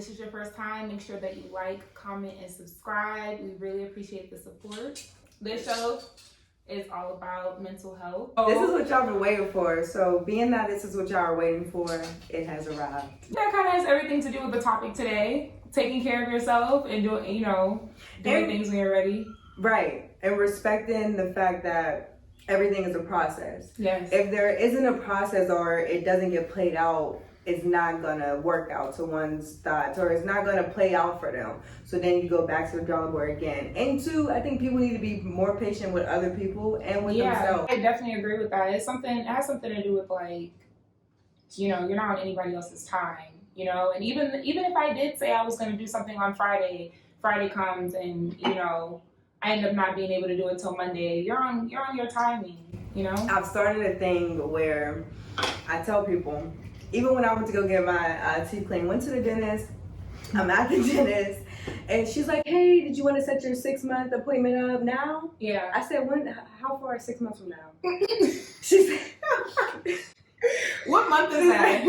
this is your first time, make sure that you like, comment, and subscribe. We really appreciate the support. This show is all about mental health. This is what y'all been waiting for. So being that this is what y'all are waiting for, it has arrived. That kind of has everything to do with the topic today. Taking care of yourself and doing things when you're ready. Right. And respecting the fact that everything is a process. Yes. If there isn't a process or it doesn't get played out, it's not gonna work out to one's thoughts, or it's not gonna play out for them. So then you go back to the drawing board again. And two, I think people need to be more patient with other people and with themselves. I definitely agree with that. It has something to do with you're not on anybody else's time, and even if I did say I was gonna do something on Friday comes and I end up not being able to do it till Monday, you're on your timing, I've started a thing where I tell people, even when I went to go get my teeth cleaned, went to the dentist, I'm at the dentist, and she's like, hey, did you want to set your 6-month appointment up now? Yeah. I said, how far is 6 months from now? She said, what month is that?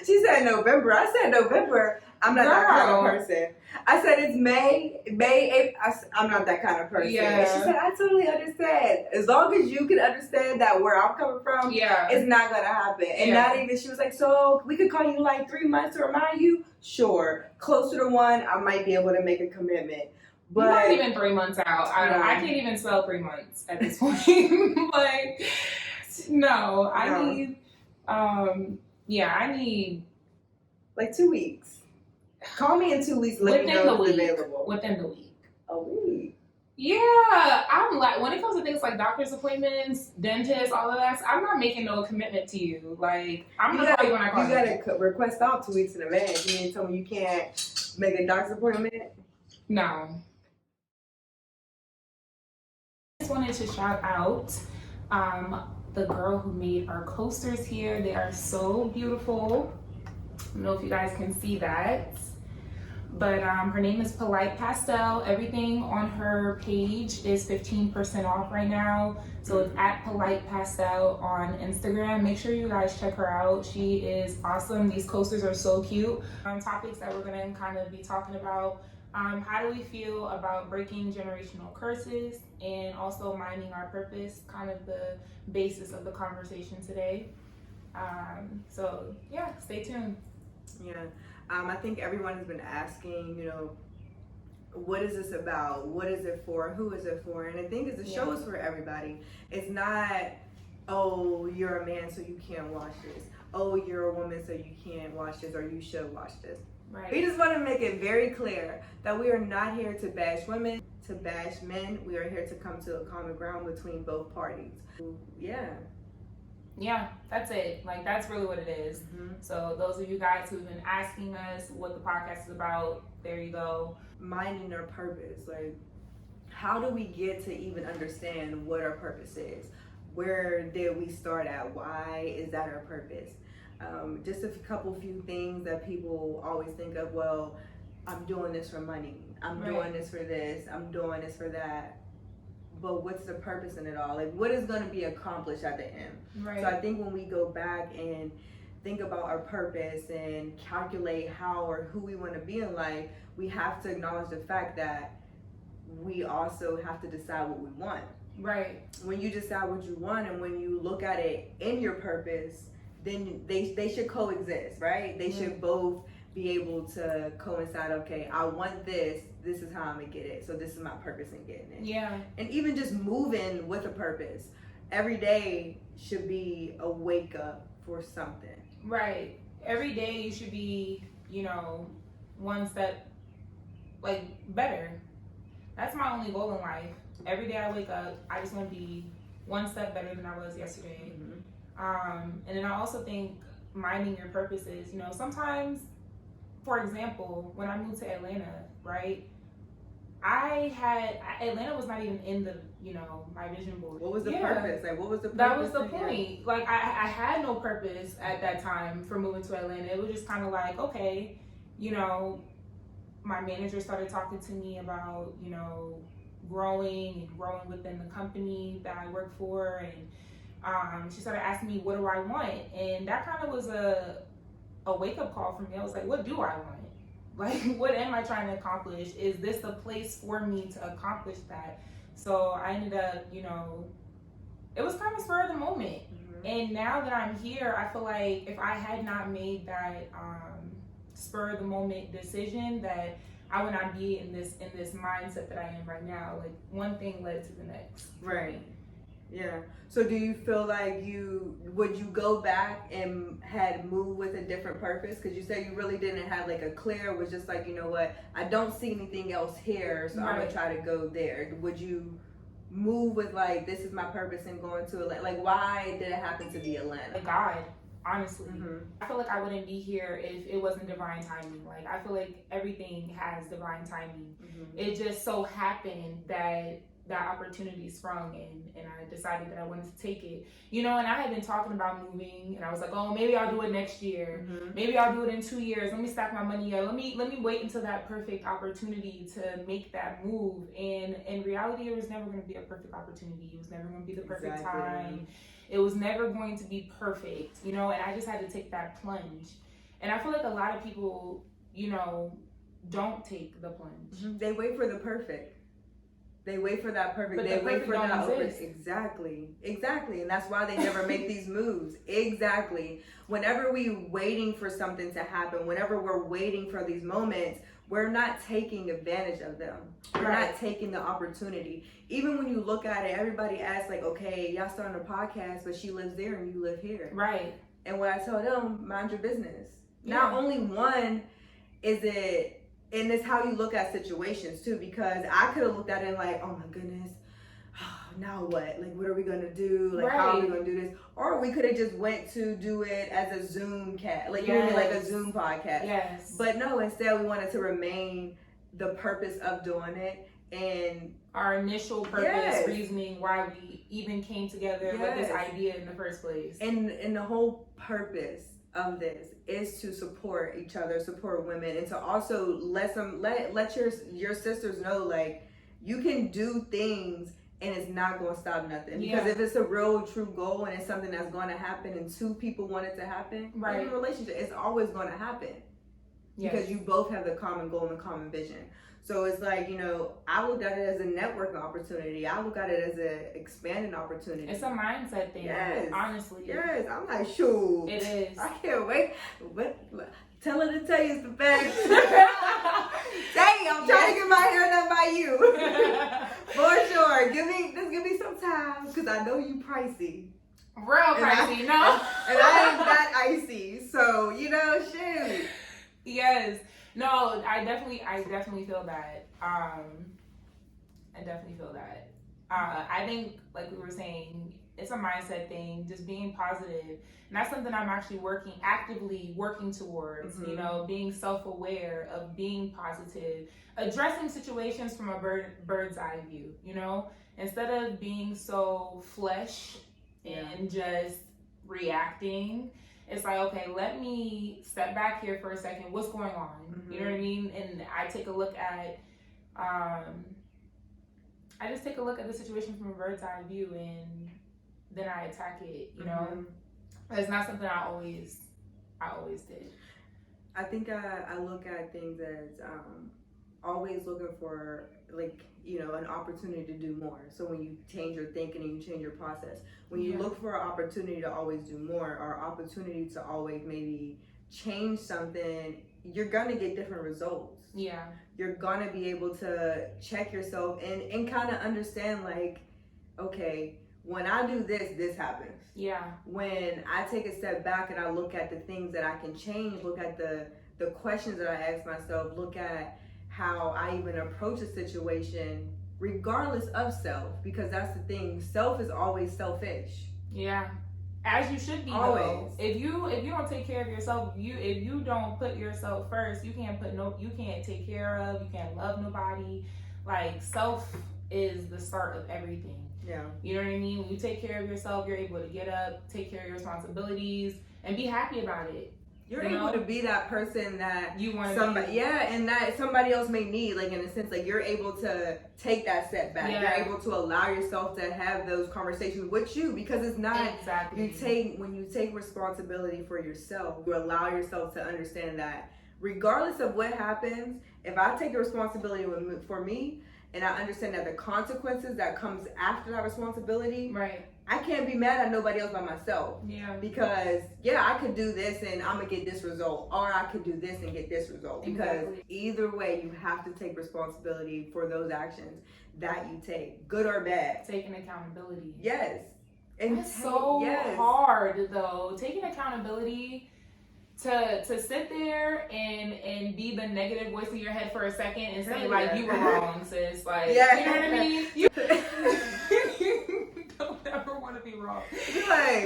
She said November. I said November. I'm not that kind of person. I said it's May, April. I'm not that kind of person. Yeah. She said, I totally understand. As long as you can understand that where I'm coming from, it's not going to happen. And not even, she was like, so we could call you 3 months to remind you? Sure. Closer to 1, I might be able to make a commitment. But not even 3 months out. I can't even spell 3 months at this point. I need 2 weeks. Call me in 2 weeks. Let me know if it's available. Within the week. A week. Yeah, I'm when it comes to things like doctor's appointments, dentists, all of that, I'm not making no commitment to you. I'm gonna call you when I call you. You gotta request out 2 weeks in advance. You mean to tell me you can't make a doctor's appointment? No. I just wanted to shout out the girl who made our coasters here. They are so beautiful. I don't know if you guys can see that. But her name is Polite Pastel. Everything on her page is 15% off right now. So it's at Polite Pastel on Instagram. Make sure you guys check her out. She is awesome. These coasters are so cute. Topics that we're gonna kind of be talking about. How do we feel about breaking generational curses and also minding our purpose, kind of the basis of the conversation today. So yeah, stay tuned. Yeah. I think everyone has been asking, what is this about? What is it for? Who is it for? And I think the show is for everybody. It's not, oh, you're a man so you can't watch this. Oh, you're a woman so you can't watch this, or you should watch this. Right. We just want to make it very clear that we are not here to bash women, to bash men. We are here to come to a common ground between both parties. Yeah, that's it. That's really what it is. Mm-hmm. So those of you guys who've been asking us what the podcast is about, there you go. Minding their purpose. How do we get to even understand what our purpose is? Where did we start at? Why is that our purpose? Just a few things that people always think of. Well, I'm doing this for money. I'm doing this for this. I'm doing this for that. But what's the purpose in it all? What is going to be accomplished at the end? Right. So I think when we go back and think about our purpose and calculate how or who we want to be in life, we have to acknowledge the fact that we also have to decide what we want. Right. When you decide what you want and when you look at it in your purpose, then they should coexist, right? They should both be able to coincide. Okay, I want this. This is how I'm gonna get it. So this is my purpose in getting it. Yeah. And even just moving with a purpose. Every day should be a wake up for something. Right. Every day you should be, one step better. That's my only goal in life. Every day I wake up, I just want to be one step better than I was yesterday. Mm-hmm. And then I also think minding your purpose is, sometimes, for example, when I moved to Atlanta, right? Atlanta was not even in the, my vision board. What was the purpose? What was the purpose? That was the point. I had no purpose at that time for moving to Atlanta. It was just kind of okay, my manager started talking to me about, growing within the company that I work for. And she started asking me, what do I want? And that kind of was a wake-up call for me. I was like, what do I want? Like, what am I trying to accomplish? Is this the place for me to accomplish that? So I ended up, you know, it was kind of spur of the moment. And now that I'm here, I feel like if I had not made that spur of the moment decision, that I would not be in this mindset that I am right now. Like, one thing led to the next. Right. Yeah. So do you feel like would you go back and had moved with a different purpose? Because you said you really didn't have like a clear, was just like, you know what, I don't see anything else here, so I'm gonna try to go there. Would you move with like, this is my purpose and going to Atlanta? Like, why did it happen to be Atlanta? God, honestly. I feel like I wouldn't be here if it wasn't divine timing. Like, I feel like everything has divine timing. It just so happened that that opportunity sprung, and I decided that I wanted to take it. You know, and I had been talking about moving, and I was like, oh, maybe I'll do it next year. Maybe I'll do it in 2 years. Let me stack my money up. Let me wait until that perfect opportunity to make that move. And in reality, it was never going to be a perfect opportunity. It was never going to be the perfect time. It was never going to be perfect, you know, and I just had to take that plunge. And I feel like a lot of people, you know, don't take the plunge. They wait for the perfect. They wait for that perfect. But they the wait for perfect that don't exist. Exactly. And that's why they never make these moves. Exactly. Whenever we waiting for something to happen, whenever we're waiting for these moments, we're not taking advantage of them. We're not taking the opportunity. Even when you look at it, everybody asks like, okay, y'all starting a podcast, but she lives there and you live here. Right. And what I tell them, mind your business. Not only one is it, and it's how you look at situations too, because I could have looked at it like, oh my goodness, now what? Like, what are we gonna do? Like, how are we gonna do this? Or we could have just went to do it as a Zoom like you know what I mean, like a Zoom podcast. Yes. But no, instead we wanted to remain the purpose of doing it, and our initial purpose, reasoning why we even came together with this idea in the first place. And the whole purpose of this is to support each other, support women, and to also let your sisters know, like, you can do things and it's not going to stop nothing. Because if it's a real true goal and it's something that's going to happen and two people want it to happen, in a relationship, it's always going to happen. Because you both have the common goal and common vision. So it's like, you know, I look at it as a networking opportunity. I look at it as an expanding opportunity. It's a mindset thing, honestly. Yes, I'm like, shoot. It is. I can't wait. But tell her to tell you it's the best. Dang, I'm trying to get my hair done by you. For sure. Just give me some time, because I know you pricey. Real pricey, no. And I ain't that icy. So, you know, shoot. Yes. No, I definitely feel that. I definitely feel that. I think, like we were saying, it's a mindset thing, just being positive. And that's something I'm actually actively working towards, you know, being self-aware of being positive, addressing situations from a bird's eye view, you know, instead of being so flesh and just reacting. It's like, okay, let me step back here for a second. What's going on? You know what I mean? And I take a look at, I just take a look at the situation from a bird's eye view, and then I attack it. You know, it's not something I always did. I think I look at things as always looking for, like, you know, an opportunity to do more. So when you change your thinking and you change your process, when you look for an opportunity to always do more, or opportunity to always maybe change something, you're gonna get different results. Yeah. You're gonna be able to check yourself and kind of understand, like, okay, when I do this, this happens. Yeah. When I take a step back and I look at the things that I can change, look at the questions that I ask myself, look at how I even approach a situation, regardless of self, because that's the thing. Self is always selfish. Yeah, as you should be. Always. Though. If you don't take care of yourself, if you don't put yourself first, you can't take care of, you can't love nobody. Like, self is the start of everything. Yeah. You know what I mean? When you take care of yourself, you're able to get up, take care of your responsibilities, and be happy about it. You're able to be that person that you want somebody, and that somebody else may need, like in a sense, like you're able to take that step back. You're able to allow yourself to have those conversations with you, because it's not when you take responsibility for yourself, you allow yourself to understand that regardless of what happens, if I take the responsibility for me, and I understand that the consequences that comes after that responsibility, I can't be mad at nobody else by myself. Because I could do this and I'm gonna get this result, or I could do this and get this result. Because either way, you have to take responsibility for those actions that you take, good or bad. Taking accountability. And it's so hard though. Taking accountability to sit there and be the negative voice in your head for a second and say like you were wrong, sis. Like you know what I mean? You don't ever want to be wrong.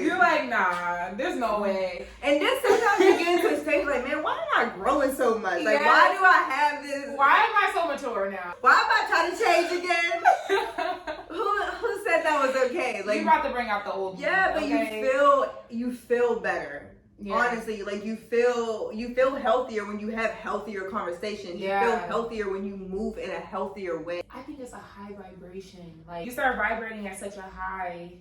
You're like, nah, there's no way. And then sometimes you get into a stage like, man, why am I growing so much? Like, why do I have this? Why am I so mature now? Why am I trying to change again? Who said that was okay? Like, you're about to bring out the old. But you feel better. Honestly, like you feel healthier when you have healthier conversations. You feel healthier when you move in a healthier way. I think it's a high vibration. Like you start vibrating at such a high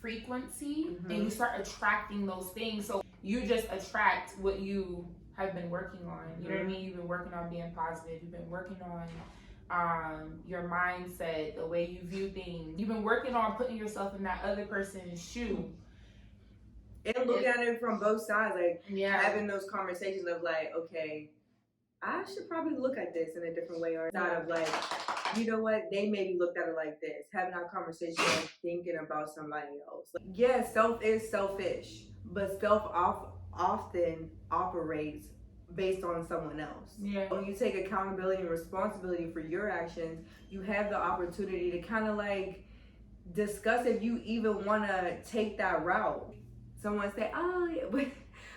frequency and you start attracting those things. So you just attract what you have been working on. You know what I mean? You've been working on being positive. You've been working on your mindset, the way you view things. You've been working on putting yourself in that other person's shoe. And look at it from both sides, like having those conversations of like, okay, I should probably look at this in a different way, or not of like, you know what, they maybe looked at it like this. Having that conversation and thinking about somebody else. Like, self is selfish, but self often operates based on someone else. When you take accountability and responsibility for your actions, you have the opportunity to kind of like discuss if you even want to take that route. Someone say, oh, yeah.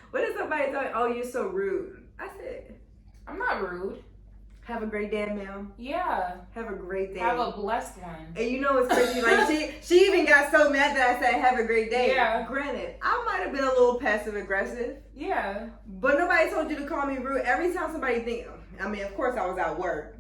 What is somebody saying? Oh, you're so rude. I said, I'm not rude. Have a great day, ma'am. Have a great day. Have a blessed one. And you know what's crazy? Like she even got so mad that I said, have a great day. Granted, I might have been a little passive aggressive. But nobody told you to call me rude. Every time somebody of course I was at work.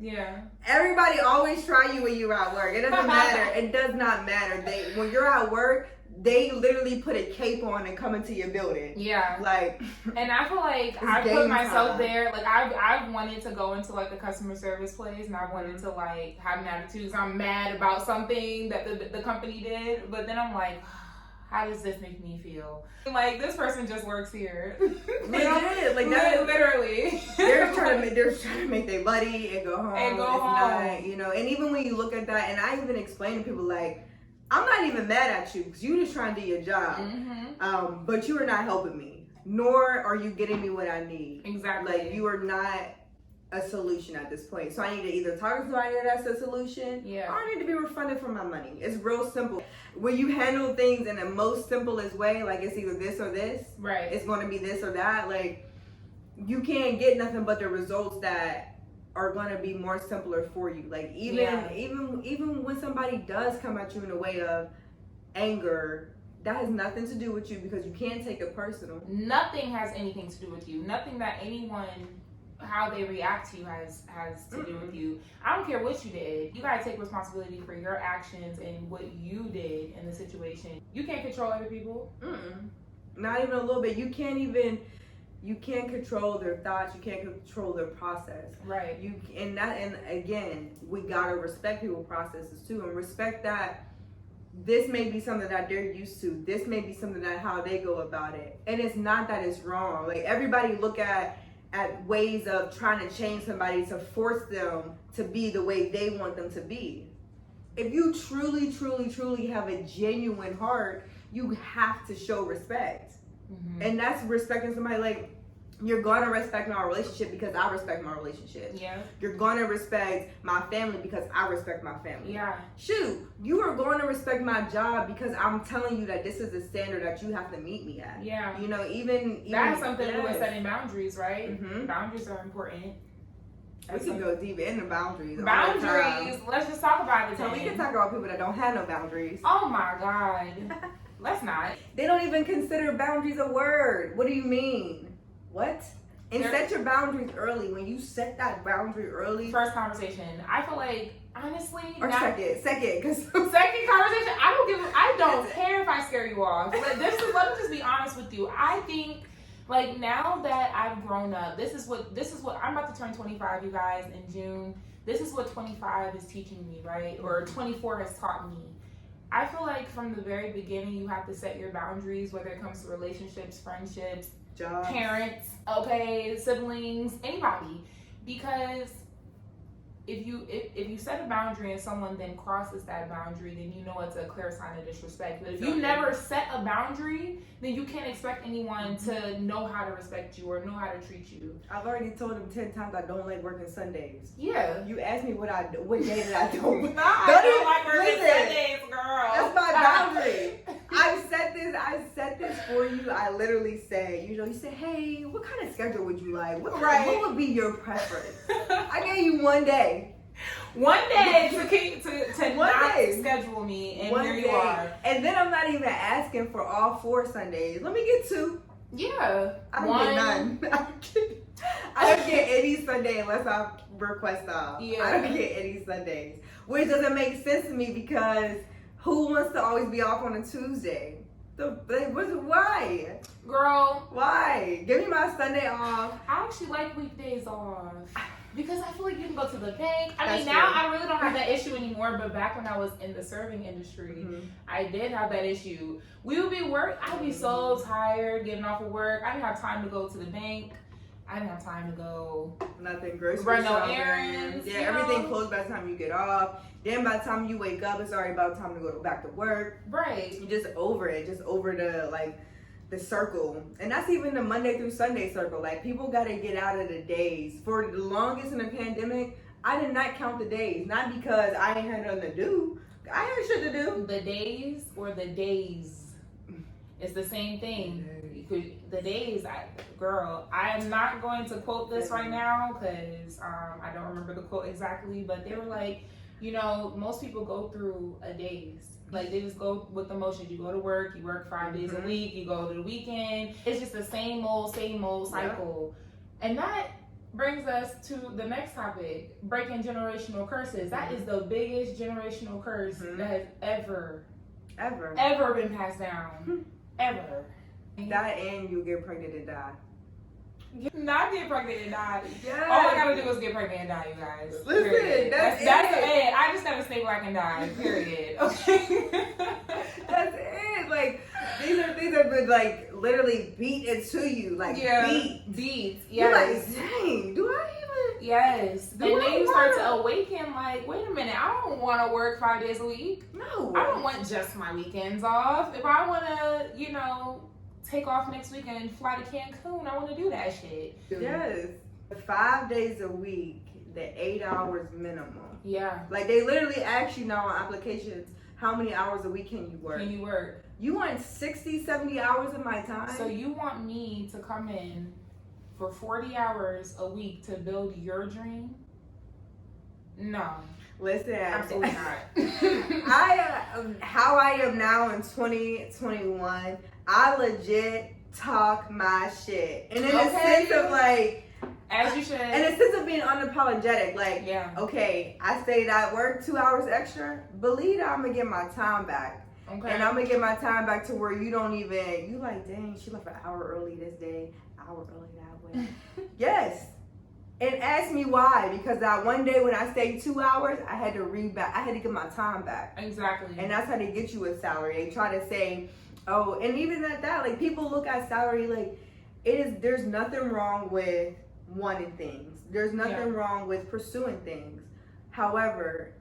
Everybody always try you when you're at work. It doesn't matter. It does not matter. When you're at work, they literally put a cape on and come into your building. Like, and I feel like I put myself there. Like I've wanted to go into like a customer service place, and I wanted to like have an attitude. So I'm mad about something that the company did, but then I'm like, how does this make me feel? Like this person just works here. Like that, literally. They're trying to make their money and go home. Not, you know. And even when you look at that, and I even explain to people like, I'm not even mad at you because you just trying to do your job. But you are not helping me, nor are you getting me what I need. Like you are not a solution at this point. So I need to either talk to somebody that's a solution, or I need to be refunded for my money. It's real simple. When you handle things in the most simplest way, like it's either this or this, it's going to be this or that. Like you can't get nothing but the results that are going to be more simpler for you. Like even when somebody does come at you in a way of anger, that has nothing to do with you because you can't take it personal. Nothing has anything to do with you. Nothing that anyone, how they react to you has to do with you. I don't care what you did. You gotta take responsibility for your actions and what you did in the situation. You can't control other people. Not even a little bit. You can't control their thoughts. You can't control their process. And again, we gotta respect people's processes too, and respect that this may be something that they're used to. This may be something that how they go about it. And it's not that it's wrong. Like everybody look at ways of trying to change somebody to force them to be the way they want them to be. If you truly, truly, truly have a genuine heart, you have to show respect. And that's respecting somebody. Like, you're gonna respect my relationship because I respect my relationship. You're gonna respect my family because I respect my family. Shoot, you are going to respect my job because I'm telling you that this is the standard that you have to meet me at. You know, even that's something to do with setting boundaries, right? Boundaries are important. We can go deep into boundaries. Boundaries. Let's just talk about it. So we can talk about people that don't have no boundaries. Oh my God. Let's not. They don't even consider boundaries a word. What do you mean? What? And set your boundaries early. When you set that boundary early. First conversation. I feel like, honestly. Or second. Because second conversation. I don't care if I scare you off. Let me just be honest with you. I think, like, now that I've grown up, this is what I'm about to turn 25, you guys, in June. This is what 25 is teaching me, right? Or 24 has taught me. I feel like from the very beginning, you have to set your boundaries, whether it comes to relationships, friendships, jobs, parents, okay, siblings, anybody. Because if you set a boundary and someone then crosses that boundary, then you know it's a clear sign of disrespect. But if you never set a boundary, then you can't expect anyone to know how to respect you or know how to treat you. I've already told them 10 times I don't like working Sundays. Yeah. You asked me what day that I don't. I don't like working Sundays, girl. That's my boundary. I set this for you. I literally say, you say, hey, what kind of schedule would you like? What would be your preference? I gave you one day. One day to not schedule me, and here you are. And then I'm not even asking for all 4 Sundays. Let me get 2. Yeah. I don't get none. I don't get any Sunday unless I request off. Yeah. I don't get any Sundays. Which doesn't make sense to me because who wants to always be off on a Tuesday? Why? Girl. Why? Give me my Sunday off. I actually like weekdays off. Because I feel like you can go to the bank. I mean, That's now true. I really don't have that issue anymore. But back when I was in the serving industry, I did have that issue. We would be I'd be so tired getting off of work. I didn't have time to go to the bank. I didn't have time to go. Nothing. Grocery run no shopping. errands. Yeah, everything closed by the time you get off. Then by the time you wake up, it's already about time to go back to work. Right. You're just over it. Just over the circle. And that's even the Monday through Sunday circle. Like, people got to get out of the days. For the longest in the pandemic, I did not count the days. Not because I ain't had nothing to do. I had shit to do. The days or the days. It's the same thing. The days, girl, I am not going to quote this right now because I don't remember the quote exactly, but they were like, most people go through a days. Like, they just go with the motions. You go to work, you work 5 days a week, you go to the weekend. It's just the same old cycle. Yeah. And that brings us to the next topic, breaking generational curses. That is the biggest generational curse that has ever been passed down. Ever. That and you get pregnant and die. Not get pregnant and die. Yes. All I gotta do is get pregnant and die, you guys. Listen, period. that's it. I just gotta stay black and die. Period. Okay. That's it. Like, these have been like literally beat into you. Like, beat. Yes. You're like, dang, do I even? Yes. And then you start to awaken like, wait a minute, I don't want to work 5 days a week. No. I don't want just my weekends off. If I want to, take off next weekend and fly to Cancun, I want to do that shit. Yes. 5 days a week, the 8 hours minimum. Yeah. Like, they literally ask you now on applications, how many hours a week can you work? You want 60, 70 hours of my time? So you want me to come in for 40 hours a week to build your dream? No. Listen, absolutely not. How I am now in 2021, I legit talk my shit. And in a sense of like, as you should. In a sense of being unapologetic. Like, yeah. Okay, I stayed at work 2 hours extra. Believe that I'm going to get my time back. Okay. And I'm going to get my time back to where you like, dang, she left an hour early this day, hour early that way. Yes. And ask me why, because that one day when I stayed 2 hours, I had to get my time back. Exactly. And that's how they get you a salary. They try to say, oh, and even at that, like, people look at salary like there's nothing wrong with wanting things. There's nothing wrong with pursuing things. However,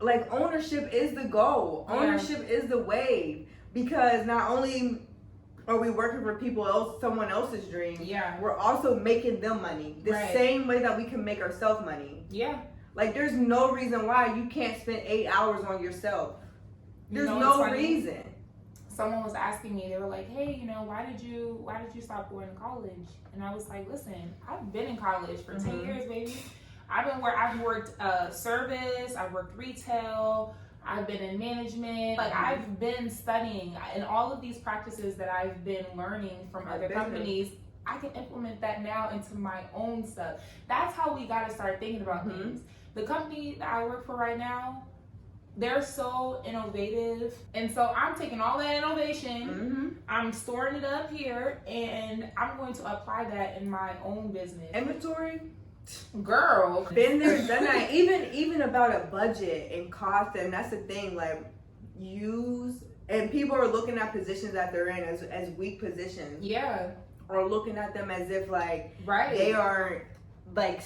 like, ownership is the goal. Ownership is the wave, because not only are we working for someone else's dream, we're also making them money. The same way that we can make ourselves money. Yeah. Like, there's no reason why you can't spend 8 hours on yourself. There's no reason. Someone was asking me, they were like, hey, why did you stop going to college? And I was like, listen, I've been in college for 10 years, baby. I've worked service, I've worked retail, I've been in management. Like, I've been studying, and all of these practices that I've been learning from other companies I can implement that now into my own stuff. That's how we got to start thinking about things. The company that I work for right now, they're so innovative, and so I'm taking all that innovation, I'm storing it up here, and I'm going to apply that in my own business. Inventory, girl, been there, done that. Even about a budget and cost, and that's the thing. Like, use, and people are looking at positions that they're in as weak positions. Yeah, or looking at them as if like right, they are like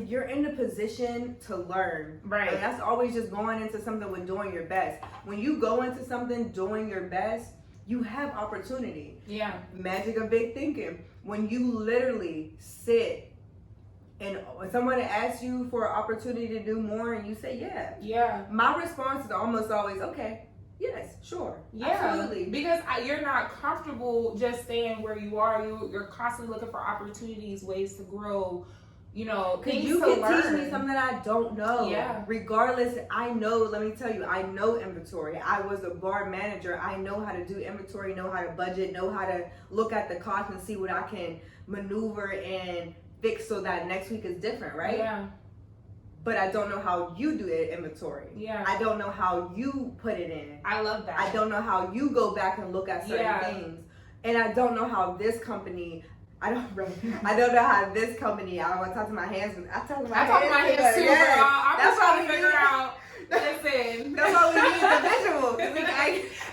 you're in the position to learn. Right. And that's always just going into something with doing your best. When you go into something doing your best, you have opportunity. Yeah. Magic of big thinking. When you literally sit and someone asks you for an opportunity to do more and you say, yeah. Yeah. My response is almost always, okay, yes, sure. Yeah. Absolutely. Because you're not comfortable just staying where you are. You're constantly looking for opportunities, ways to grow. You know, things you to can learn. teach me something I don't know. Yeah. Regardless, I know, let me tell you, I know inventory. I was a bar manager. I know how to do inventory, know how to budget, know how to look at the cost and see what I can maneuver and fix so that next week is different, right? Yeah. But I don't know how you do it inventory. Yeah. I don't know how you put it in. I love that. I don't know how you go back and look at certain things. And I don't know how this company, I don't know how this company, I don't want to talk to my hands. I talk to my hands too, yes. Girl. I'm That's just trying to what figure out. Listen. That's why we need the visual.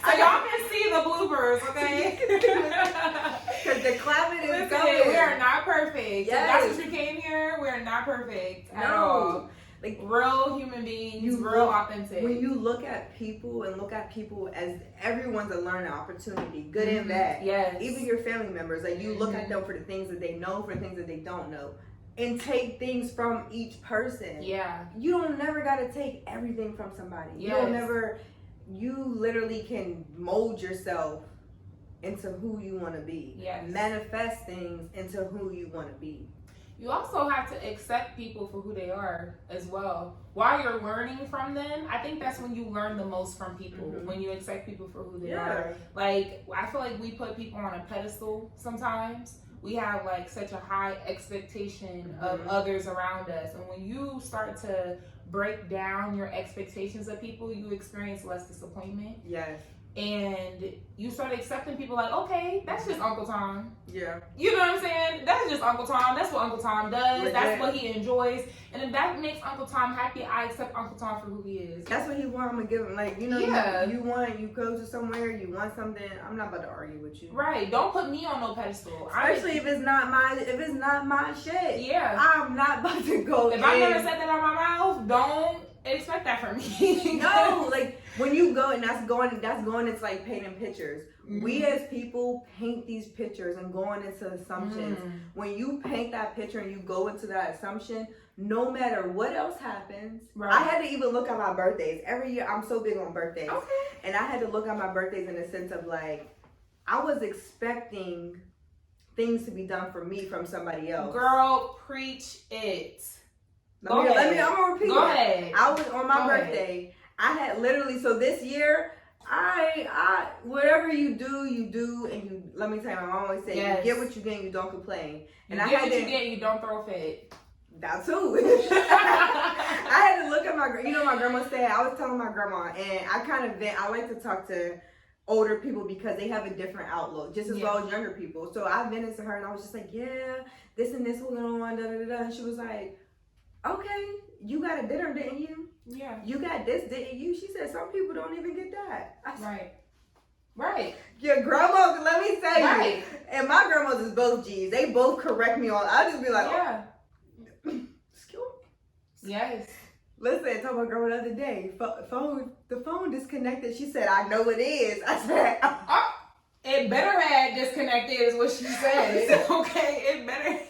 So y'all can see the bloopers, okay? Because the clapping is Listen, going. we are not perfect. Yes. So that's what you came here. We are not perfect at all. Like real human beings, real authentic. When you look at people and look at people as everyone's a learning opportunity, good and bad. Yes. Even your family members, like you look at them for the things that they know, for the things that they don't know, and take things from each person. Yeah. You don't never gotta take everything from somebody. Yes. You literally can mold yourself into who you want to be. Yes. Manifest things into who you want to be. You also have to accept people for who they are as well. While you're learning from them, I think that's when you learn the most from people. When you accept people for who they are. Like, I feel like we put people on a pedestal sometimes. We have like such a high expectation of others around us. And when you start to break down your expectations of people, you experience less disappointment. Yes. And you start accepting people like, okay, that's just Uncle Tom. Yeah. You know what I'm saying? That's just Uncle Tom. That's what Uncle Tom does. Legit. That's what he enjoys. And if that makes Uncle Tom happy, I accept Uncle Tom for who he is. That's what he wants. I'm going to give him. Like, you know, you go to somewhere, you want something. I'm not about to argue with you. Right. Don't put me on no pedestal. Especially if it's not my shit. Yeah. I'm not about to go If I never said that out my mouth, don't expect that from me. No, like when you go and that's going it's like painting pictures. We as people paint these pictures and going into assumptions. When you paint that picture and you go into that assumption, no matter what else happens, I had to even look at my birthdays. Every year, I'm so big on birthdays. Okay. And I had to look at my birthdays in the sense of like, I was expecting things to be done for me from somebody else. Girl, preach it. I'm gonna repeat Go ahead. I was on my birthday. I had literally, so this year, I whatever you do, and you. Let me tell you, my mom always say, you get what you get, and you don't complain. And you get what you get, you don't throw a fit. That too. I had to look at my grandma said, I was telling my grandma, and I like to talk to older people because they have a different outlook, just as well as younger people. So I vented to her, and I was just like, yeah, this and this was going on, And she was like, okay, you got a dinner, didn't you? Yeah. You got this, didn't you? She said, some people don't even get that. Right. Your grandma, let me tell you. And my grandmas is both G's. They both correct me on, I'll just be like, excuse me. Yes. Listen, I told my grandma the other day, the phone disconnected. She said, I know it is. I said, it better had disconnected is what she said. Okay, it better.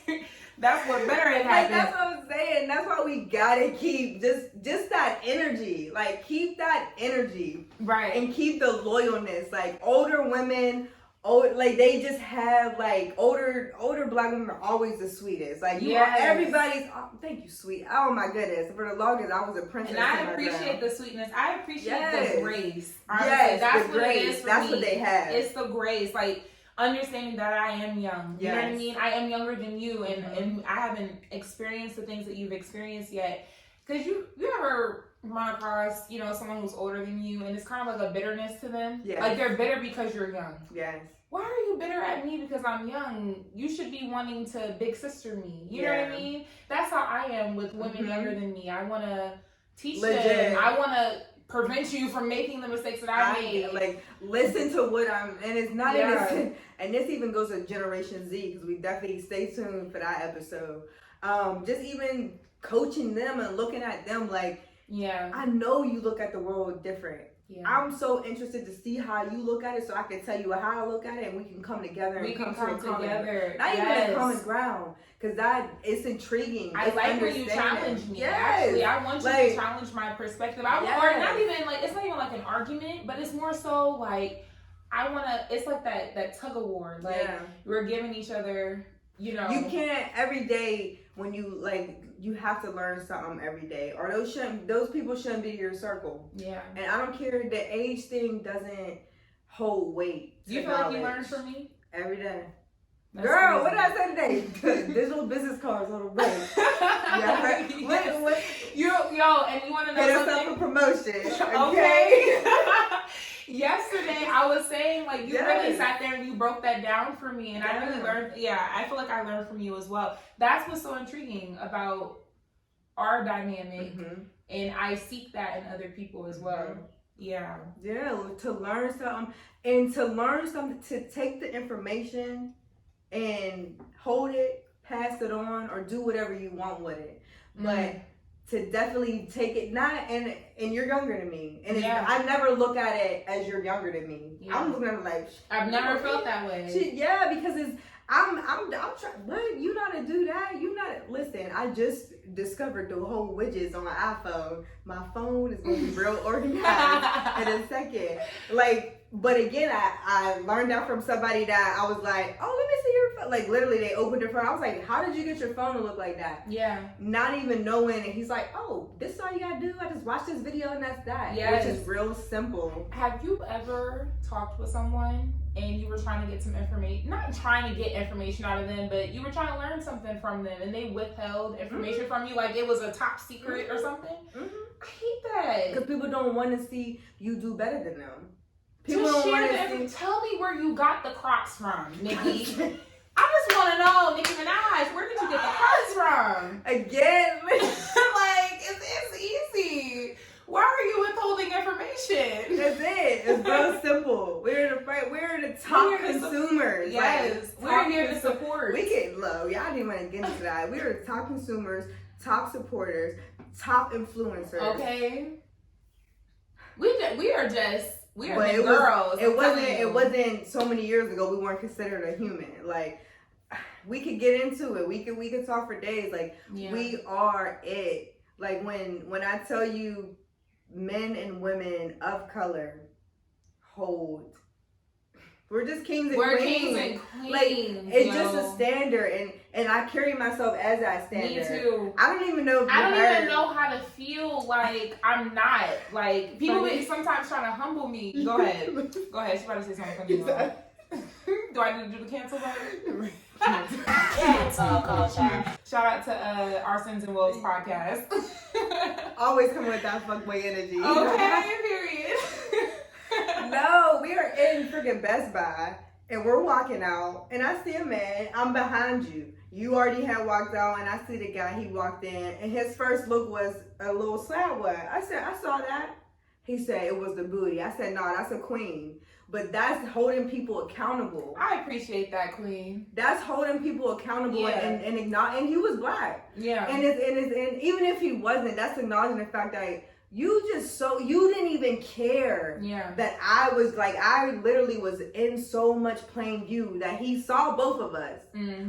That's what better had happened. That's what I'm saying. That's why we gotta keep just that energy. Like keep that energy. Right. And keep the loyalness. Like older women, like they just have like older black women are always the sweetest. Like you are everybody's thank you, sweet. Oh my goodness. For the longest I was a princess. And I appreciate the sweetness. I appreciate the grace. Yes, that's the what grace. it is for that's me. what they have. It's the grace. Like understanding that I am young. You know what I Yes. mean? I am younger than you, and I haven't experienced the things that you've experienced yet. Because you ever run across, you know, someone who's older than you, and it's kind of like a bitterness to them. Yes. Like they're bitter because you're young. Yes. Why are you bitter at me because I'm young? You should be wanting to big sister me. You know what I mean? That's how I am with women younger than me. I want to teach them. I want to prevent you from making the mistakes that I made. Like, listen to what and it's not even, and this even goes to Generation Z, because we definitely stay tuned for that episode. Just even coaching them and looking at them like, I know you look at the world different. Yeah. I'm so interested to see how you look at it, so I can tell you how I look at it, and we can come together and come together. Not even a common ground, because it's intriguing. I like when you challenge me. Yes. Actually, I want you to challenge my perspective. Or not even like, it's not even like an argument, but it's more so like I want to. It's like that tug of war. Like we're giving each other. You know, you can't every day when you have to learn something every day, or those people shouldn't be your circle. Yeah. And I don't care, the age thing doesn't hold weight. Do you feel like you learn from me every day? That's girl, what did I say today? Digital business cards on the way. Yeah. What? And you want to know something? Hit us up for promotion. Okay. Yesterday, I was saying, like, you really sat there and you broke that down for me. And I really learned, I feel like I learned from you as well. That's what's so intriguing about our dynamic. And I seek that in other people as well. Yeah. Yeah, to learn something. And to take the information and hold it, pass it on, or do whatever you want with it. But to definitely take it, and you're younger than me, and I never look at it as you're younger than me. I'm looking at it like I've never felt that way. Because I'm trying. What, you know how to do that? Listen. I just discovered the whole widgets on my iPhone. My phone is gonna be real organized in a second. But again, I learned that from somebody that I was like, oh, let me see your phone. Like, literally, they opened their phone. I was like, how did you get your phone to look like that? Yeah. Not even knowing. And he's like, oh, this is all you got to do? I just watch this video and that's that. Yeah. Which is real simple. Have you ever talked with someone and you were trying to get some information, not trying to get information out of them, but you were trying to learn something from them and they withheld information from you like it was a top secret or something? I hate that. Because people don't want to see you do better than them. People just share tell me where you got the Crocs from, Nikki. I just want to know, Nicki Minaj, where did you get the Crocs from? Again? Like, it's easy. Why are you withholding information? That's it. It's real simple. We're the top consumers. Yes. We're here to support. We get low. Y'all didn't want to get into that. We are the top consumers, top supporters, top influencers. Okay. We are girls. It wasn't so many years ago we weren't considered a human. Like, we could get into it. We could talk for days. Like, we are it. Like, when I tell you men and women of color we're just kings and queens. Kings and queens. Like, it's just a standard, and I carry myself as that standard. Me too. I don't even know even know how to feel like I'm not. Like, people be sometimes trying to humble me. Go ahead. She's about to say something funny. Do I need to do the cancel button? Cancel culture. Shout out to our Sins and Woes podcast. Always come with that fuckboy energy. Okay, period. No, we are in freaking Best Buy and we're walking out and I see a man. I'm behind you. You already had walked out and I see the guy. He walked in and his first look was a little sideways. I said, I saw that. He said it was the booty. I said, no, that's a queen. But that's holding people accountable. I appreciate that, queen. That's holding people accountable and he was black. Yeah. And even if he wasn't, that's acknowledging the fact that you didn't even care that I literally was in so much plain view that he saw both of us.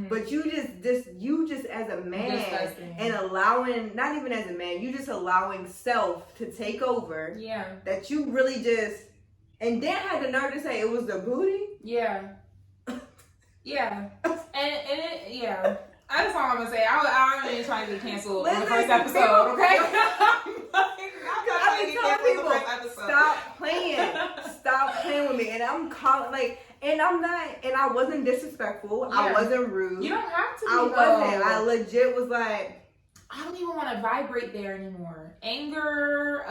But you just as a man and allowing, not even as a man, you just allowing self to take over. Yeah. That you really just, and then had the nerve to say it was the booty. Yeah. Yeah. That's all I'm gonna say. I'm even trying to get canceled on the first episode, okay? I've been telling people, stop playing with me, and I'm calling like, and I'm not, and I wasn't disrespectful. Yeah. I wasn't rude. You don't have to be, I wasn't. I legit was like, I don't even want to vibrate there anymore. Anger,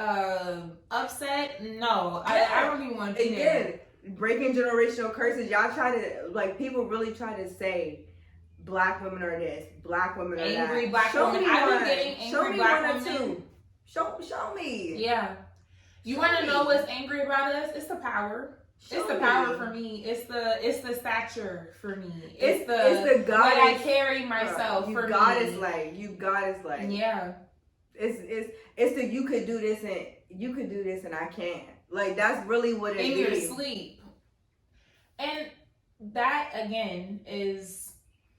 upset, no. Yeah. I don't even want to be there. again, breaking generational curses. Y'all try to, like, people really try to say black women are this, black women are Angry that. black Show women. me I've been one. getting Show angry me black one or women. two. Show me. Yeah. You want to know what's angry about us? It's the power. It's the power for me. It's the stature for me. It's the goddess. what I carry myself for me. You goddess like. Yeah. It's the you could do this and I can't. Like, that's really what it is. In your sleep. And that again is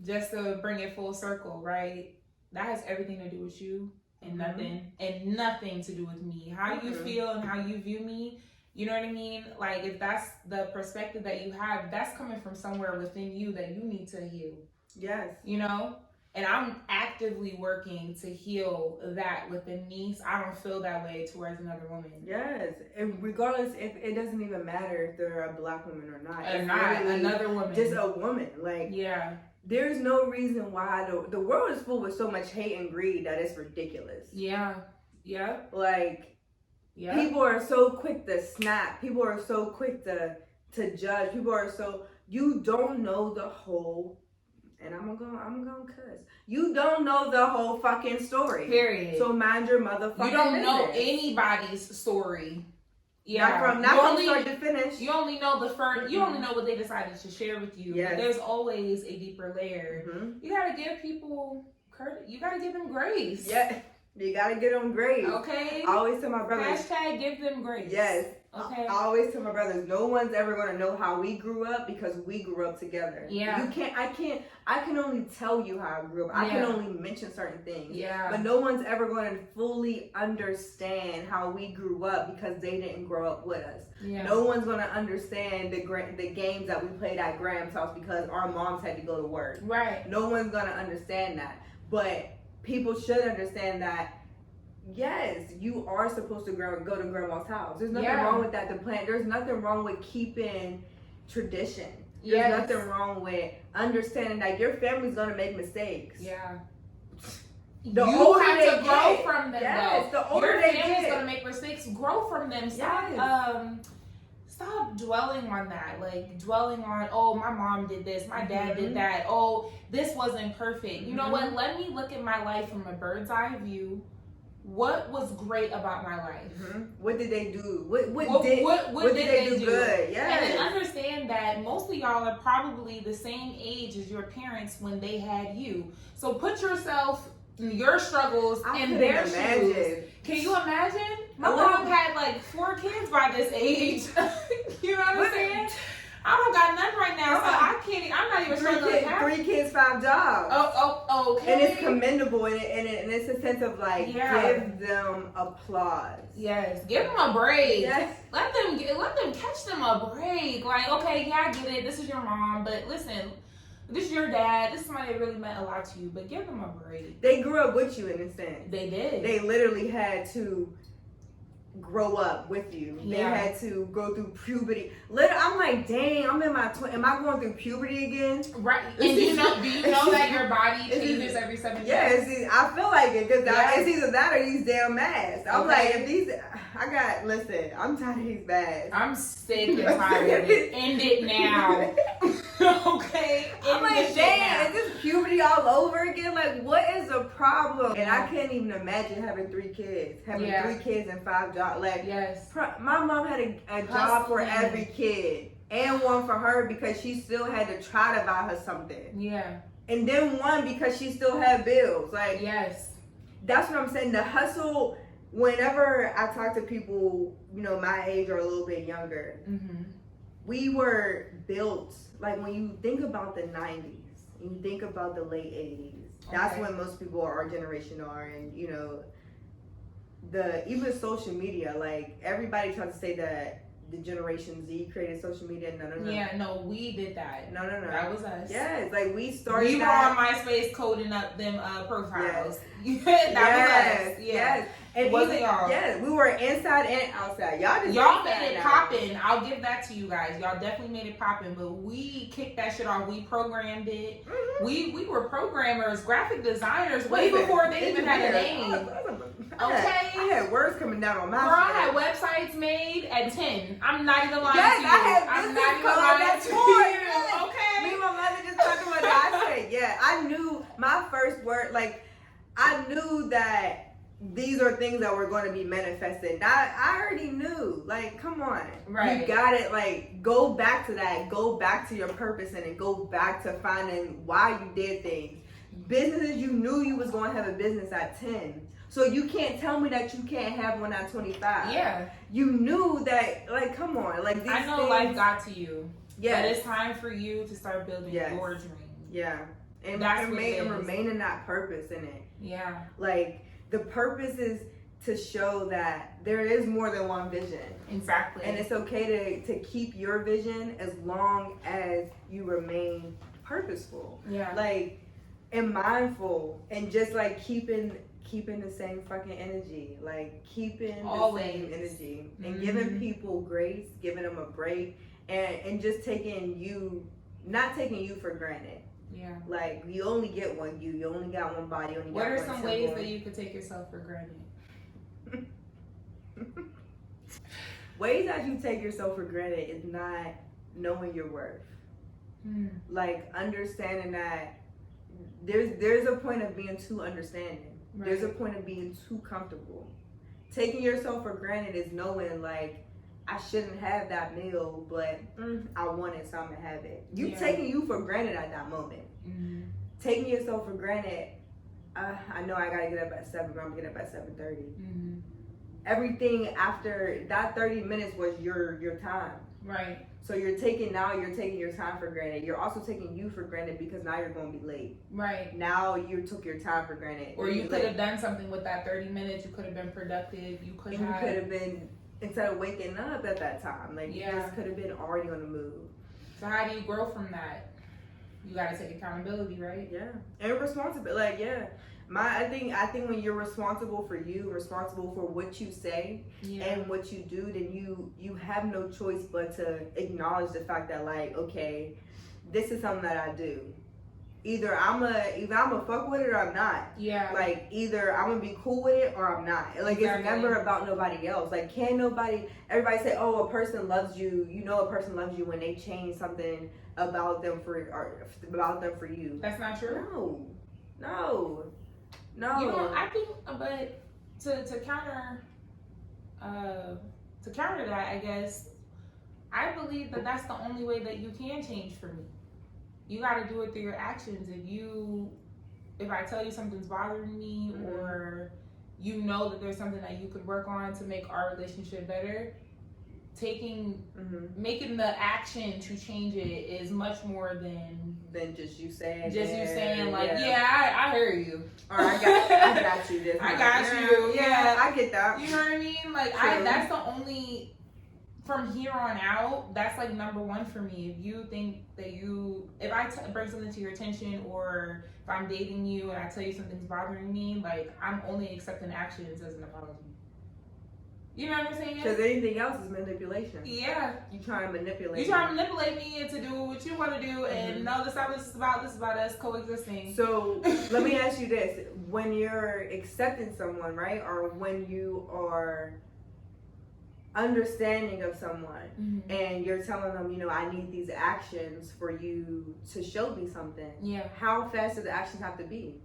just to bring it full circle, right? That has everything to do with you and nothing to do with me. How you feel and how you view me. You know what I mean? Like, if that's the perspective that you have, that's coming from somewhere within you that you need to heal. Yes. You know? And I'm actively working to heal that within me. So I don't feel that way towards another woman. Yes. And regardless, if it doesn't even matter if they're a black woman or not. Or not, another woman. Just a woman. Like, yeah. There's no reason why the world is full with so much hate and greed that it's ridiculous. Yeah. Yeah. Like, yeah. People are so quick to snap. People are so quick to judge. People are so, you don't know the whole, and I'm gonna cuss. You don't know the whole fucking story. Period. So mind your motherfucking business. You don't know anybody's story. Yeah. Not from start to finish. You only know the first. You only know what they decided to share with you. Yes. But there's always a deeper layer. You gotta give people credit. You gotta give them grace. Yeah. You gotta get them grace. Okay. I always tell my brothers. Hashtag give them grace. Yes. Okay. I always tell my brothers, no one's ever gonna know how we grew up because we grew up together. Yeah. I can only tell you how I grew up. I can only mention certain things. Yeah. But no one's ever gonna fully understand how we grew up because they didn't grow up with us. Yeah. No one's gonna understand the games that we played at Graham's house because our moms had to go to work. Right. No one's gonna understand that. But people should understand that, yes, you are supposed to go to grandma's house. There's nothing wrong with that. There's nothing wrong with keeping tradition. There's nothing wrong with understanding that your family's gonna make mistakes. Yeah. You have to grow from them. Yes, though. the older your they family's get, gonna make mistakes. Grow from them. Stop. Stop dwelling on that. Like, dwelling on, oh, my mom did this, my dad did that, oh, this wasn't perfect. You know what? Let me look at my life from a bird's eye view. What was great about my life? What did they do? What did they do good? Yes. And then understand that most of y'all are probably the same age as your parents when they had you. So put yourself, your struggles in their shoes. Can you imagine? My mom had like 4 kids by this age. You know what I'm saying? I don't got none right now, so I can't. I'm not even struggling. 3 kids, 5 jobs. Oh, okay. And it's commendable, and it's a sense of like, give them applause. Yes, give them a break. Yes. Let them catch them a break. Like, okay, yeah, I get it. This is your mom, but listen, this is your dad. This is somebody that really meant a lot to you, but give them a break. They grew up with you in a sense. They did. They literally had to grow up with you. They Yeah. had to go through puberty. I'm like, dang, I'm in my am I going through puberty again? Right. And do you know that your body changes every 7 years? Yeah, I feel like it because it's either that or these damn masks. I'm like, if these, listen, I'm tired of these masks. I'm sick and tired of it. End it now. Okay? I'm like, dang, is this puberty all over again? Like, what is the problem? And I can't even imagine having 3 kids. Having 3 kids and 5 jobs. Like, my mom had a job for every kid. And one for her because she still had to try to buy her something. Yeah. And then one because she still had bills. Like, that's what I'm saying. The hustle, whenever I talk to people, you know, my age or a little bit younger, we were built, like when you think about the 90s, and you think about the late 80s, that's when most people our generation are. And, you know, even social media, like everybody tries to say that the Generation Z created social media. No. Yeah, no, we did that. No. That was us. Yes, like we started. We were on MySpace coding up them profiles. That was us. Yeah. Yes. And Wasn't y'all? Yeah, we were inside and outside. Y'all made it poppin'. I'll give that to you guys. Y'all definitely made it poppin'. But we kicked that shit off. We programmed it. Mm-hmm. We were programmers, graphic designers, way before they even had a name. Okay. I had words coming down on my Girl, I had websites made at 10. I'm not even lying to you. I'm not even lying to you. Okay. Me and my mother just talking about that. I said, yeah, I knew my first word, like, I knew that these are things that were going to be manifested. I already knew. Like, come on. Right. You got it. Like, go back to that. Go back to your purpose and then go back to finding why you did things. Businesses, you knew you was going to have a business at 10. So you can't tell me that you can't have one at 25. Yeah. You knew that, like, come on. Like, these I know things, life got to you. Yeah. But it's time for you to start building your dream. Yeah. And That's remain in that purpose in it. Yeah. Like, the purpose is to show that there is more than one vision. Exactly. And it's okay to keep your vision as long as you remain purposeful. Yeah. Like, and mindful, and just like keeping the same fucking energy, like keeping the same energy, and giving people grace, giving them a break, and just not taking you for granted. Yeah. Like, you only get one you only got one body, What are some ways that you could take yourself for granted? Ways that you take yourself for granted is not knowing your worth. Like, understanding that there's a point of being too understanding. Right. There's a point of being too comfortable. Taking yourself for granted is knowing, like, I shouldn't have that meal, but I want it, so I'm gonna have it. Taking you for granted at that moment. Mm-hmm. Taking yourself for granted. I know I gotta get up at 7, but I'm gonna get up at 7:30. Mm-hmm. Everything after that 30 minutes was your time. Right. So you're taking your time for granted. You're also taking you for granted because now you're going to be late. Right. Now you took your time for granted. Or you could have done something with that 30 minutes. You could have been productive. You could have been, instead of waking up at that time, like, you just could have been already on the move. So how do you grow from that? You got to take accountability, right? Yeah. And responsibility. Like, yeah. I think when you're responsible for you, responsible for what you say and what you do, then you have no choice but to acknowledge the fact that, like, okay, this is something that I do. Either I'm a fuck with it or I'm not. Yeah. Like, either I'm gonna be cool with it or I'm not. Like, it's never about nobody else. Like, everybody say, oh, a person loves you. You know, a person loves you when they change something about them for you. That's not true. No. You know, I think, but to counter that, I guess, I believe that that's the only way that you can change for me. You got to do it through your actions. If I tell you something's bothering me, or you know that there's something that you could work on to make our relationship better, making the action to change it is much more than just you saying. Like, I hear you. Or I got you. I got you. Yeah, I get that. You know what I mean? Like, that's the only. From here on out, that's like number one for me. If you think that if I bring something to your attention, or if I'm dating you and I tell you something's bothering me, like, I'm only accepting actions as an apology. You know what I'm saying? Because anything else is manipulation. Yeah. You trying to manipulate me into do what you want to do, and no, this is not what this is about. This is about us coexisting. So let me ask you this: when you're accepting someone, right, or when you are understanding of someone, and you're telling them, you know, I need these actions for you to show me something. Yeah. How fast do the actions have to be?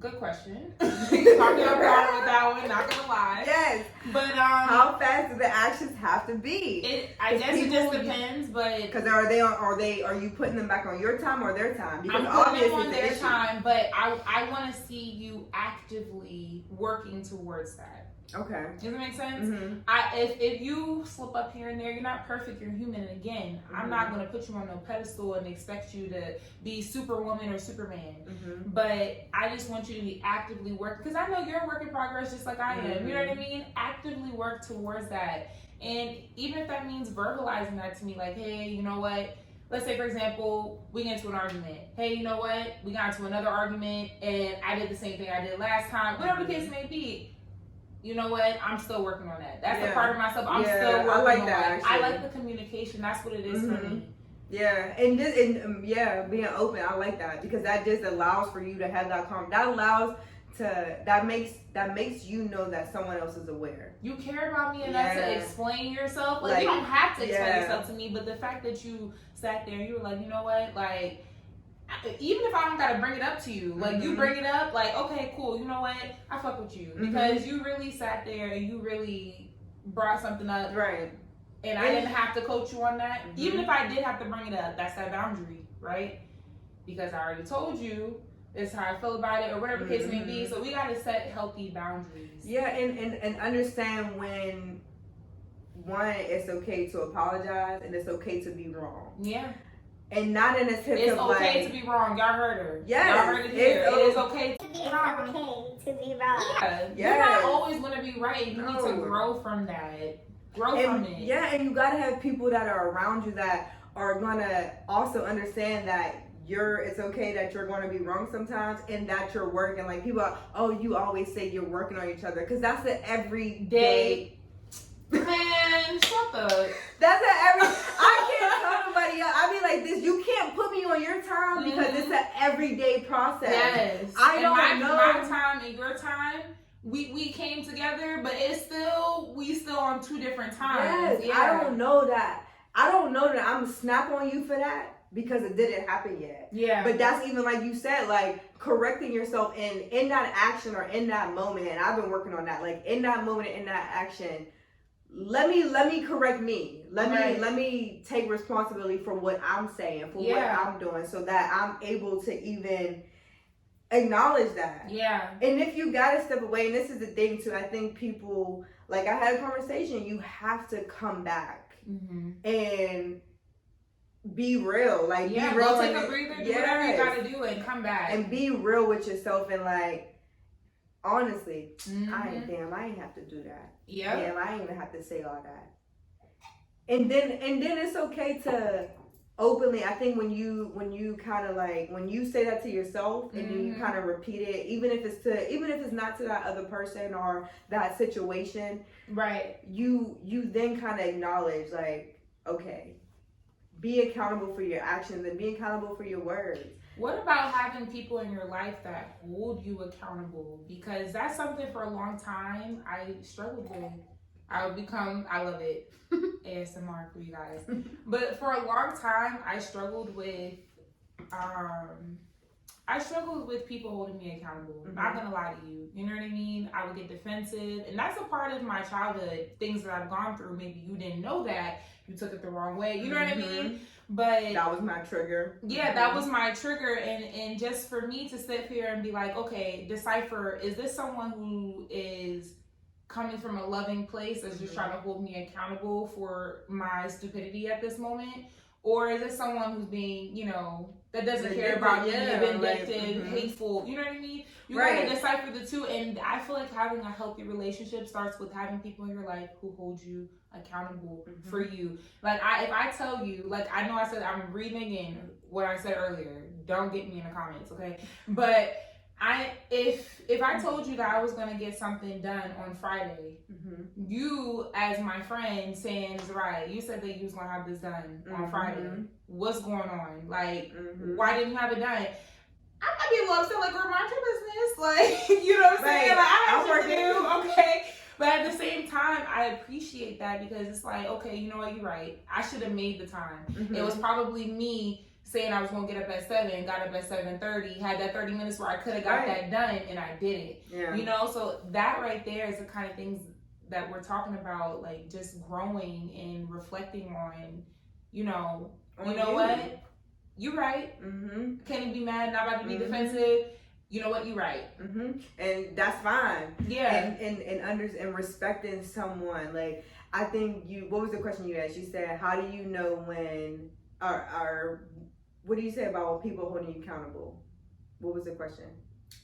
Good question. You caught me off guard with that one, not gonna lie. Yes. But how fast do the actions have to be? I guess it just depends, but because are you putting them back on your time or their time? Because I'm putting them on their time, but I want to see you actively working towards that. Okay. Does that make sense? If you slip up here and there, you're not perfect, you're human. And again, I'm not going to put you on no pedestal and expect you to be Superwoman or Superman. But I just want you to be actively working, because I know you're a work in progress just like I am. You know what I mean? Actively work towards that. And even if that means verbalizing that to me, like, hey, you know what? let's say, for example, we get into an argument. Hey, you know what? We got into another argument, and I did the same thing I did last time. Whatever the case may be, you know what? I'm still working on that. That's the part of myself I'm still working I like on. that, actually. I like the communication. That's what it is for me. Yeah, and being open, I like that, because that just allows for you to have that that makes you know that someone else is aware. You care about me enough to explain yourself. Like, you don't have to explain yourself to me, but the fact that you sat there and you were like, you know what, like, even if I don't gotta bring it up to you, like, you bring it up, like, okay, cool, you know what, I fuck with you, because you really sat there and you really brought something up, right? And I didn't have to coach you on that. Even if I did have to bring it up, that's that boundary, right? Because I already told you it's how I feel about it, or whatever the case may be. So we gotta set healthy boundaries. Yeah, and understand when, one, it's okay to apologize and it's okay to be wrong. Yeah. And not in a sense it's of okay like, to be wrong. Y'all heard her. Yes. Y'all heard it here. It is okay to be wrong. Yeah. You're not always gonna be right. You need to grow from that. From it. Yeah, and you gotta have people that are around you that are gonna also understand that it's okay that you're gonna be wrong sometimes, and that you're working. Like, people are, oh, you always say you're working on each other, because that's an everyday. Man, shut the. That's an I can't tell nobody else. I be like this. You can't put me on your time, because it's an everyday process. Yes. I don't know. My time and your time. We came together, but we still on two different times. Yes, yeah. I don't know that I'm gonna snap on you for that, because it didn't happen yet. Yeah. But that's even, like you said, like, correcting yourself in that action or in that moment. And I've been working on that. Like, in that moment, in that action, let me correct me. Let me take responsibility for what I'm saying, for what I'm doing, so that I'm able to even acknowledge that. Yeah. And if you gotta step away, and this is the thing too, I think people, like, I had a conversation, you have to come back and be real. Like, be real. Go take a breather, do whatever you gotta do, and come back. And be real with yourself, and, like, honestly, I ain't have to do that. Yeah. Damn, I ain't even have to say all that. And then it's okay to openly, I think when you kind of, like, when you say that to yourself, and then you kind of repeat it, even if it's not to that other person or that situation, right? You then kind of acknowledge, like, okay, be accountable for your actions and be accountable for your words. What about having people in your life that hold you accountable? Because that's something for a long time I struggled with. I love it. ASMR for you guys. But for a long time, I struggled with people holding me accountable. Not gonna lie to you. You know what I mean? I would get defensive. And that's a part of my childhood, things that I've gone through. Maybe you didn't know that. You took it the wrong way. You know what I mean? But that was my trigger. Yeah, that was my trigger. And just for me to sit here and be like, okay, decipher, is this someone who is coming from a loving place that's just trying to hold me accountable for my stupidity at this moment? Or is it someone who's being, that doesn't care about me, vindictive, hateful, you know what I mean? You gotta decipher the two, and I feel like having a healthy relationship starts with having people in your life who hold you accountable for you. Like, if I tell you, like, I know I said, I'm reading in what I said earlier, don't get me in the comments, okay? But if I told you that I was gonna get something done on Friday, you as my friend saying, Zariah, you said that you was gonna have this done on Friday. What's going on? Like, why didn't you have it done? I might be a little upset, like, girl, mind your business. Like, you know what I'm saying? Like, I have work to do, okay? But at the same time, I appreciate that, because it's like, okay, you know what, you're right. I should have made the time. It was probably me saying I was going to get up at 7, got up at 7:30, had that 30 minutes where I could have got that done, and I didn't. Yeah. So that right there is the kind of things that we're talking about, like, just growing and reflecting on, what? You're right. Can't even be mad, not about to be defensive. You know what? You're right. And that's fine. Yeah. And respecting someone. Like, I think what was the question you asked? You said, how do you know when, what do you say about people holding you accountable? What was the question?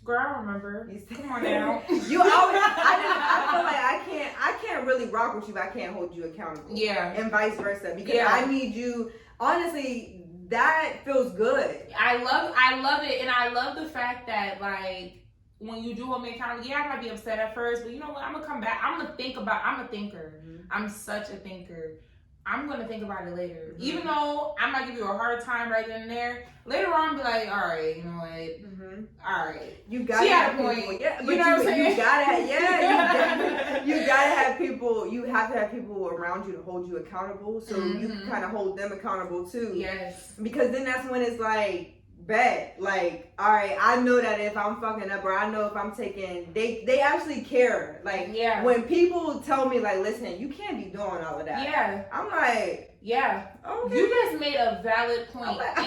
Girl, I remember. Come on now. You always, I feel like I can't really rock with you if I can't hold you accountable. Yeah. And vice versa. Because I need you, honestly, that feels good. I love it, and I love the fact that like when you do hold me accountable, yeah, I might be upset at first, but you know what? I'm gonna come back. I'm a thinker. Mm-hmm. I'm such a thinker. I'm gonna think about it later. Mm-hmm. Even though I might give you a hard time right then and there, later on be like, all right, you know what? Mm-hmm. All right. You gotta have people. Point. Yeah, but you know what I'm saying? You gotta have people. You have to have people around you to hold you accountable, so you can kind of hold them accountable too. Yes. Because then that's when it's like, bet, like, all right, I know that if I'm fucking up, or I know if I'm taking, they actually care. Like, yeah. When people tell me like, listen, you can't be doing all of that. Yeah. I'm like, yeah. Okay. You just made a valid point. Like,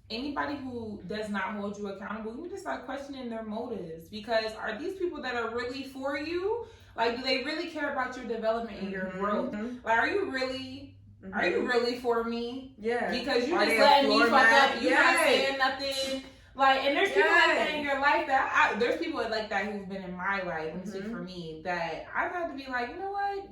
Anybody who does not hold you accountable, you just start questioning their motives, because are these people that are really for you? Like, do they really care about your development and your growth? Like, are you really for me? Yeah. Because you just letting me fuck up. You're not saying nothing. Like, and there's people like that in your life there's people like that who've been in my life, let me speak for me, that I've had to be like, you know what?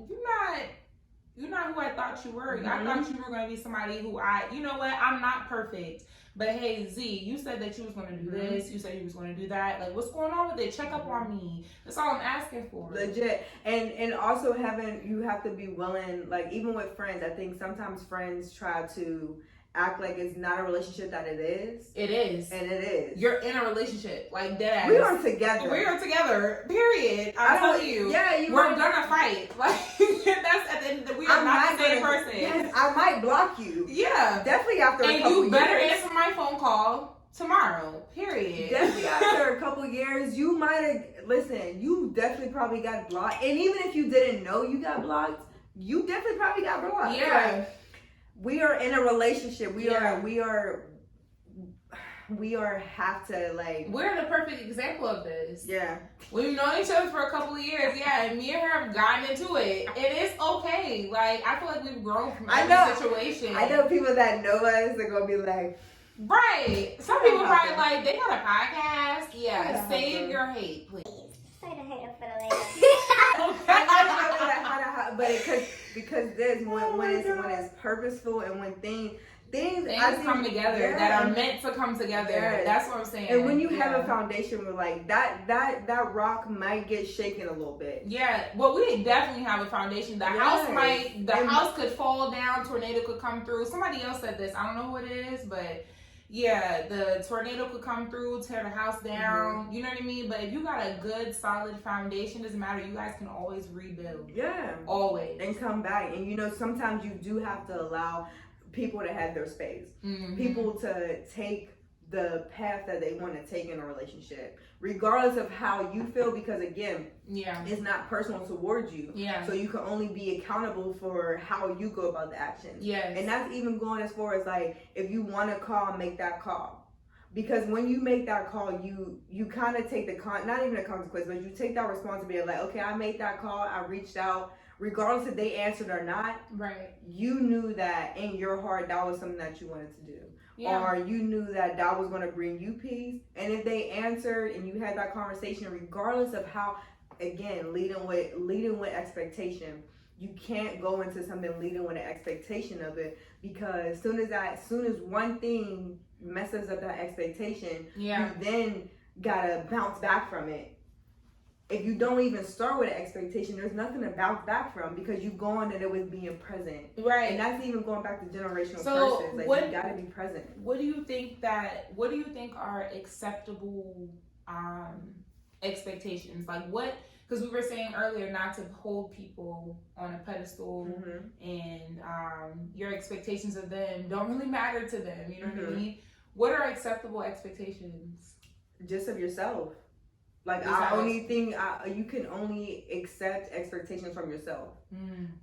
You're not who I thought you were. I thought you were going to be somebody who you know what? I'm not perfect. But hey, Z, you said that you was going to do this. You said you was going to do that. Like, what's going on with it? Check up on me. That's all I'm asking for. Legit. And also you have to be willing, like, even with friends, I think sometimes friends try to act like it's not a relationship that it is. It is. And it is. You're in a relationship. Like, deadass. We are together. Period. I'm telling you. Yeah, we're gonna fight. Like, that's at the end. We are not the same person. Yes, I might block you. Yeah. Definitely after a couple years. And you better answer my phone call tomorrow. Period. Definitely after a couple years, you might have, listen, you definitely probably got blocked. And even if you didn't know you got blocked, you definitely probably got blocked. Yeah. Like, we are in a relationship. We have to, like, we're the perfect example of this. Yeah. We've known each other for a couple of years. Yeah, and me and her have gotten into it. And it's okay. Like, I feel like we've grown from every situation. I know people that know us, they're gonna be like, right. Some people probably like, they got a podcast. Yeah. Save your hate, please. Save the hate for the later. But because this when it's purposeful, and when things come together that are meant to come together. Yes. That's what I'm saying. And when you have a foundation where, like, that rock might get shaken a little bit. Yeah. Well, we definitely have a foundation. The house could fall down, tornado could come through. Somebody else said this. I don't know who it is, but yeah, the tornado could come through, tear the house down. You know what I mean? But if you got a good, solid foundation, doesn't matter. You guys can always rebuild. Yeah. Always. And come back. And, you know, sometimes you do have to allow people to have their space. People to take the path that they want to take in a relationship, regardless of how you feel, because again, it's not personal towards you. So you can only be accountable for how you go about the actions. And that's even going as far as, like, if you want to call, make that call. Because when you make that call, you kind of take not even a consequence, but you take that responsibility, like, okay, I made that call, I reached out. Regardless if they answered or not, you knew that in your heart that was something that you wanted to do. Or you knew that was going to bring you peace. And if they answered and you had that conversation, regardless of how, again, leading with expectation, you can't go into something leading with an expectation of it, because soon as one thing messes up that expectation, you then gotta bounce back from it. If you don't even start with an expectation, there's nothing to bounce back from, because you go on and it was being present. Right. And that's even going back to generational curses. Like, you gotta be present. What do you think are acceptable expectations? Like, what, because we were saying earlier not to hold people on a pedestal, and your expectations of them don't really matter to them, you know what I mean? What are acceptable expectations? Just of yourself. Like, you can only accept expectations from yourself.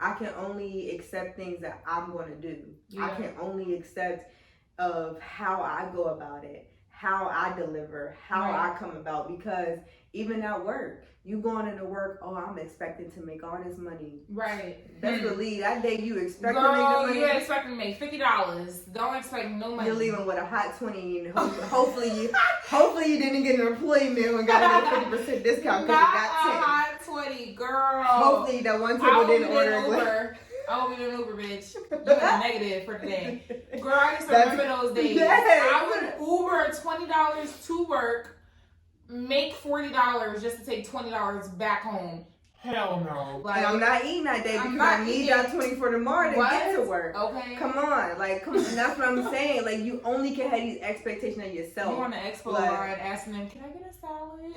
I can only accept things that I'm going to do. I can only accept of how I go about it, how I deliver, how I come about. Because even at work, you going into work, oh, I'm expecting to make all this money. Right. That's the lead. That day you expect to make the money. You're expecting to make $50. Don't expect no money. You're leaving with a hot 20, and hopefully you didn't get an employee meal and got a 50% discount because you got 10. Not a hot 20, girl. Hopefully that one table didn't order. Oh, we didn't Uber, bitch. You went negative for today. Girl, I used to remember those days. Yes. I would Uber $20 to work, make $40 just to take $20 back home. Hell no. Like, and I'm not eating that day because I need that 20 for tomorrow to get to work. Okay. Come on. Like, come on. That's what I'm saying. Like, you only can have these expectations of yourself. You on the expo line asking them, can I get a salad?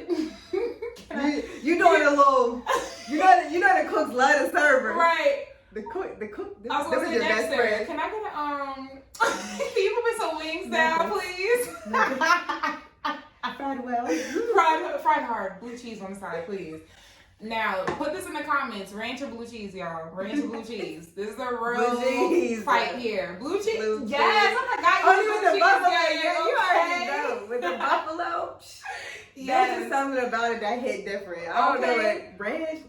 You doing a little, you know the cooks love the server. Right. The cook, I was going to say next there. Can I get can you put some wings down, please? Fried well. Fried hard. Blue cheese on the side, please. Now, put this in the comments. Ranch or blue cheese, y'all. Ranch or blue cheese. This is a real fight here. Blue cheese? Yes. I'm like, with the buffalo. Yeah, you already know. With the buffalo. Yes. There's something about it that hit different. I don't know it. Ranch?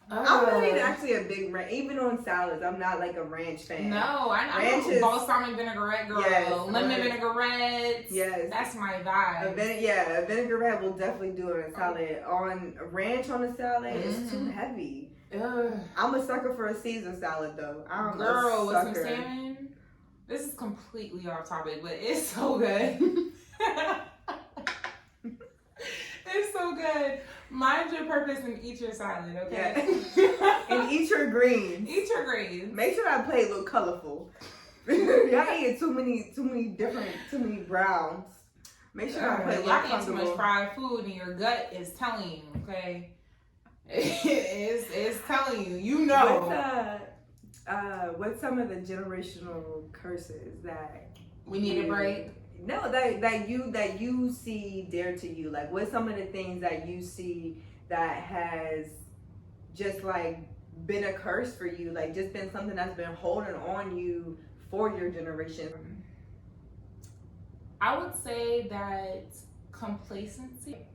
I'm not even actually a big ranch. Even on salads, I'm not like a ranch fan. No, I'm a balsamic vinaigrette girl. Yes, lemon vinaigrette. Yes. That's my vibe. A vinaigrette will definitely do it on a salad. On ranch on a salad, it's too heavy. I'm a sucker for a Caesar salad though. I'm Girl, a with sucker. some salmon. This is completely off topic, but it's so good. It's so good. Mind your purpose and eat your salad, okay? Yeah. And eat your greens. Eat your greens. Make sure that plate look colorful. Y'all eating too many browns. Make sure that plate look y'all colorful. eat too much fried food and your gut is telling you, okay? It's telling you. You know. What's some of the generational curses that we need a break? No, that you see dear to you. Like, what's some of the things that you see that has just like been a curse for you? Like, just been something that's been holding on you for your generation. I would say that complacency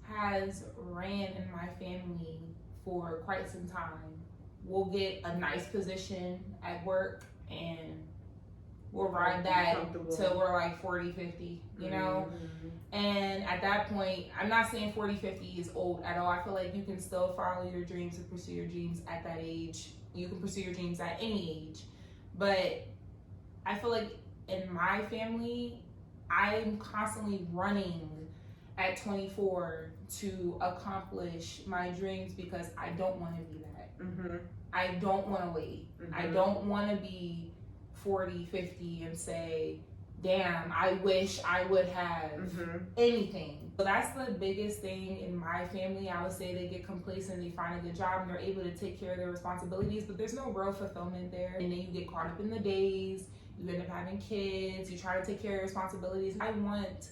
has ran in my family for quite some time. We'll get a nice position at work and we'll ride that till we're like 40, 50, you know? And at that point, I'm not saying 40, 50 is old at all. I feel like you can still follow your dreams and pursue your dreams at that age. You can pursue your dreams at any age. But I feel like in my family, I'm constantly running at 24 to accomplish my dreams because I don't want to be that. I don't want to wait. I don't want to be 40, 50 and say, damn, I wish I would have anything. So that's the biggest thing in my family. I would say they get complacent, they find a good job, and they're able to take care of their responsibilities, but there's no real fulfillment there. And then you get caught up in the days, you end up having kids, you try to take care of your responsibilities. I want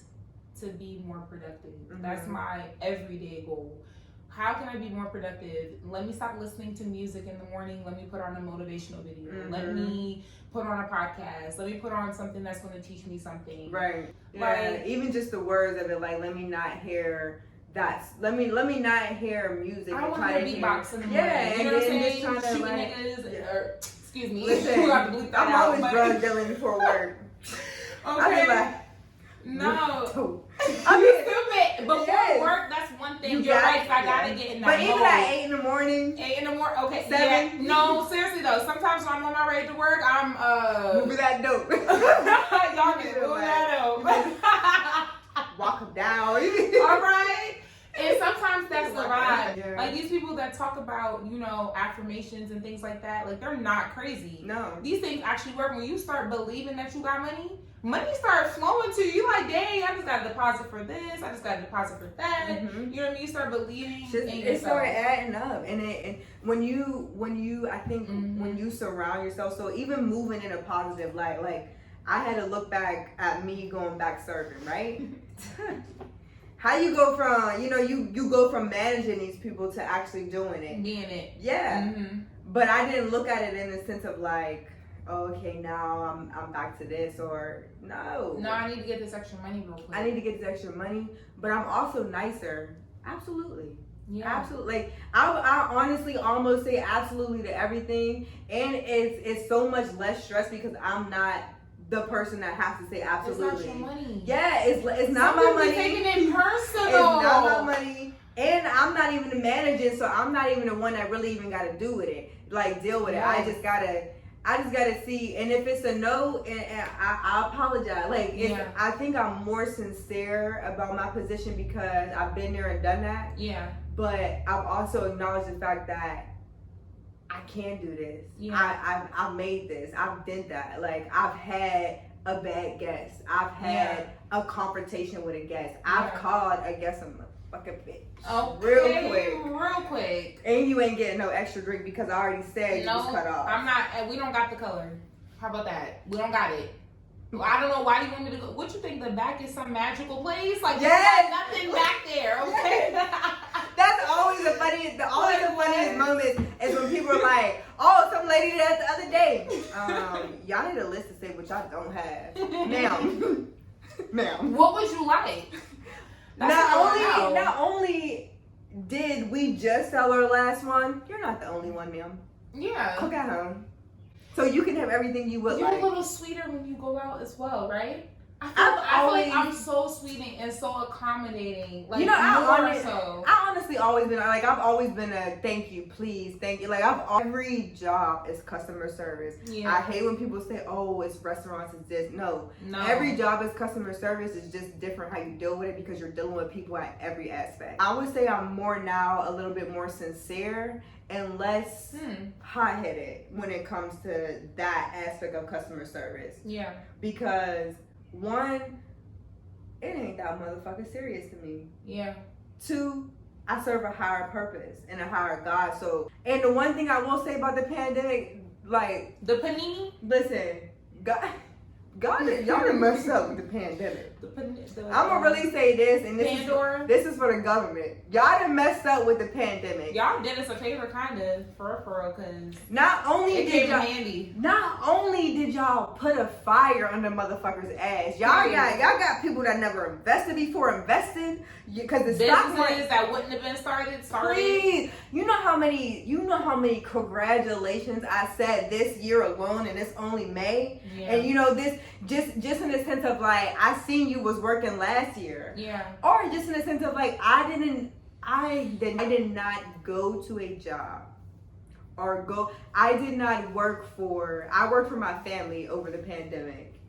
to be more productive. That's my everyday goal. How can I be more productive? Let me stop listening to music in the morning. Let me put on a motivational video. Let me put on a podcast. Let me put on something that's going to teach me something. Right. Like, even just the words of it, like, let me not hear that. Let me not hear music. I don't want to hear beatbox in the morning. Yeah, you know what I'm saying? Just trying to, shooting like, niggas. Or, excuse me. Listen, You have to bleep that I'm out, always but- drug dealing before work. I be like, no. I You mean, stupid. Before yes. work, that's one thing. You You're got right. it, I gotta get in that but even mode. at 8 in the morning, 8 in the morning. Okay. 7. Yeah. No, seriously though. Sometimes when I'm on my way to work, I'm moving that dope. y'all can move that up. Walk them down. All right. And sometimes that's the vibe. Yeah. Like these people that talk about, you know, affirmations and things like that, like they're not crazy. No. These things actually work. When you start believing that you got money starts flowing to you. You like, dang, I just got a deposit for this. I just got a deposit for that. You know what I mean? You start believing in It yourself. started adding up, and when you I think when you surround yourself, so even moving in a positive light, like I had to look back at me going back serving, right? How you go from, you go from managing these people to actually doing it. Being it. Yeah. But I didn't look at it in the sense of like, oh, okay, now I'm back to this, or no. No, I need to get this extra money real quick. I need to get this extra money, but I'm also nicer. Absolutely. Yeah. Absolutely. Like I honestly almost say absolutely to everything, and it's so much less stress because I'm not the person that has to say absolutely. It's not your money. Yeah, it's not my money. Taking it personal. It's not my money. And I'm not even the manager, so I'm not even the one that really even got to do with it, like deal with it. I just gotta see, and if it's a no, and I apologize. Like, I think I'm more sincere about my position because I've been there and done that. Yeah. But I've also acknowledged the fact that I can do this. Yeah. I've made this. I've did that. Like, I've had a bad guest. I've had a confrontation with a guest. I've called a guest a fucking bitch. Oh, real quick. And you ain't getting no extra drink because I already said you was cut off. I'm not. We don't got the color. How about that? We don't got it. I don't know why you want me to go. What you think? The back is some magical place? Like, there's nothing back there. Okay. That's always the funniest moment is when people are like, "Oh, some lady did that the other day." Y'all need a list to say what y'all don't have, ma'am. What would you like? Not only did we just sell our last one, you're not the only one, ma'am. Yeah. Cook at home. So you can have everything you would You're like. a little sweeter when you go out as well, right? I feel like I'm so sweet and so accommodating. Like, I honestly always been like, I've always been a thank you, please, thank you. Like, every job is customer service. Yeah. I hate when people say, oh, it's restaurants, it's this. No. Every job is customer service. It's just different how you deal with it because you're dealing with people at every aspect. I would say I'm more now a little bit more sincere and less hot-headed when it comes to that aspect of customer service. Yeah. Because one, it ain't that motherfucking serious to me. Yeah. Two, I serve a higher purpose and a higher God. So, and the one thing I will say about the pandemic, like the panini. Listen, y'all done messed up with the pandemic. I'm gonna really say this, and this is for the government. Y'all done messed up with the pandemic. Y'all did us a favor, kind of, for real, because not only did y'all handy. Put a fire under motherfuckers' ass. Y'all got people that never invested before invested because the stock market that wouldn't have been started. Please, you know how many congratulations I said this year alone, and it's only May. Yeah. And you know this just in the sense of like I seen you was working last year. Yeah. Or just in the sense of like I did not go to a job I worked for my family over the pandemic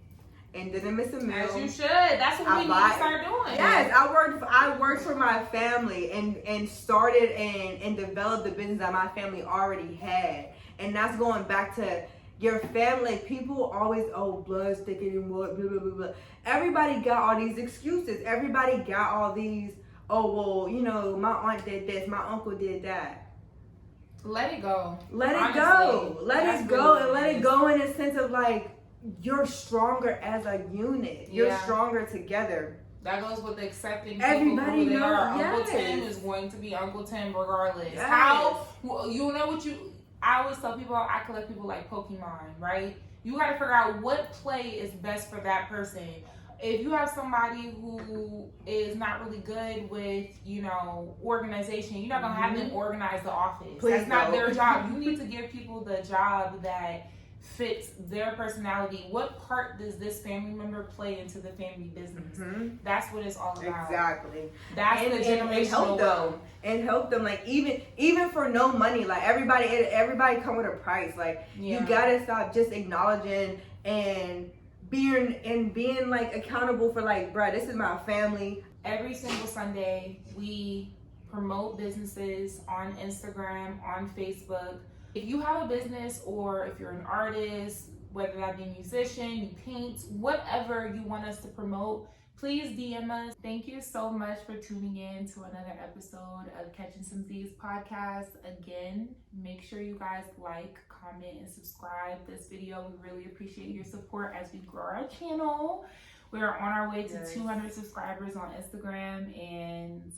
and didn't miss a meal. As you should. That's what we need to start doing. Yes, I worked for my family and started and developed the business that my family already had. And that's going back to your family. People always, blood's thicker than what, blah, blah, blah, blah. Everybody got all these excuses. Everybody got all these, my aunt did this, my uncle did that. Let it go. Let it go. Let it go in a sense of like, you're stronger as a unit. You're stronger together. That goes with accepting people who they are. Uncle Tim is going to be Uncle Tim regardless. Yes. I always tell people I collect people like Pokemon, right? You got to figure out what play is best for that person. If you have somebody who is not really good with, organization, you're not going to have them organize the office. That's not their job. You need to give people the job that fits their personality. What part does this family member play into the family business? Mm-hmm. That's what it's all about. Exactly. That's the generational and help them. Like even for no money, like everybody come with a price. Like you gotta stop just acknowledging and being like accountable for like, bruh, this is my family. Every single Sunday we promote businesses on Instagram, on Facebook. If you have a business or if you're an artist, whether that be a musician, you paint, whatever you want us to promote, please DM us. Thank you so much for tuning in to another episode of Catchin' Some Z's podcast. Again, make sure you guys like, comment, and subscribe this video. We really appreciate your support as we grow our channel. We are on our way to 200 subscribers on Instagram, and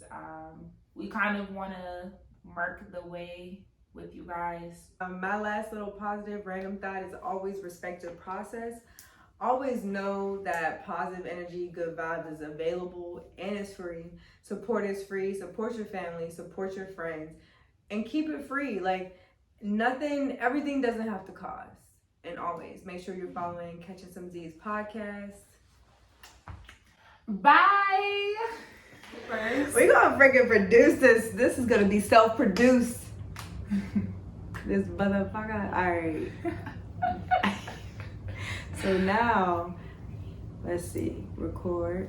we kind of want to mark the way with you guys. My last little positive random thought is always respect your process. Always know that positive energy, good vibes is available and it's free. Support is free. Support your family, support your friends, and keep it free. Like everything doesn't have to cost. And always make sure you're following Catchin' Some Z's podcast. Bye. First. We're gonna freaking produce this. This is gonna be self-produced. This motherfucker. Alright. So now, let's see. Record.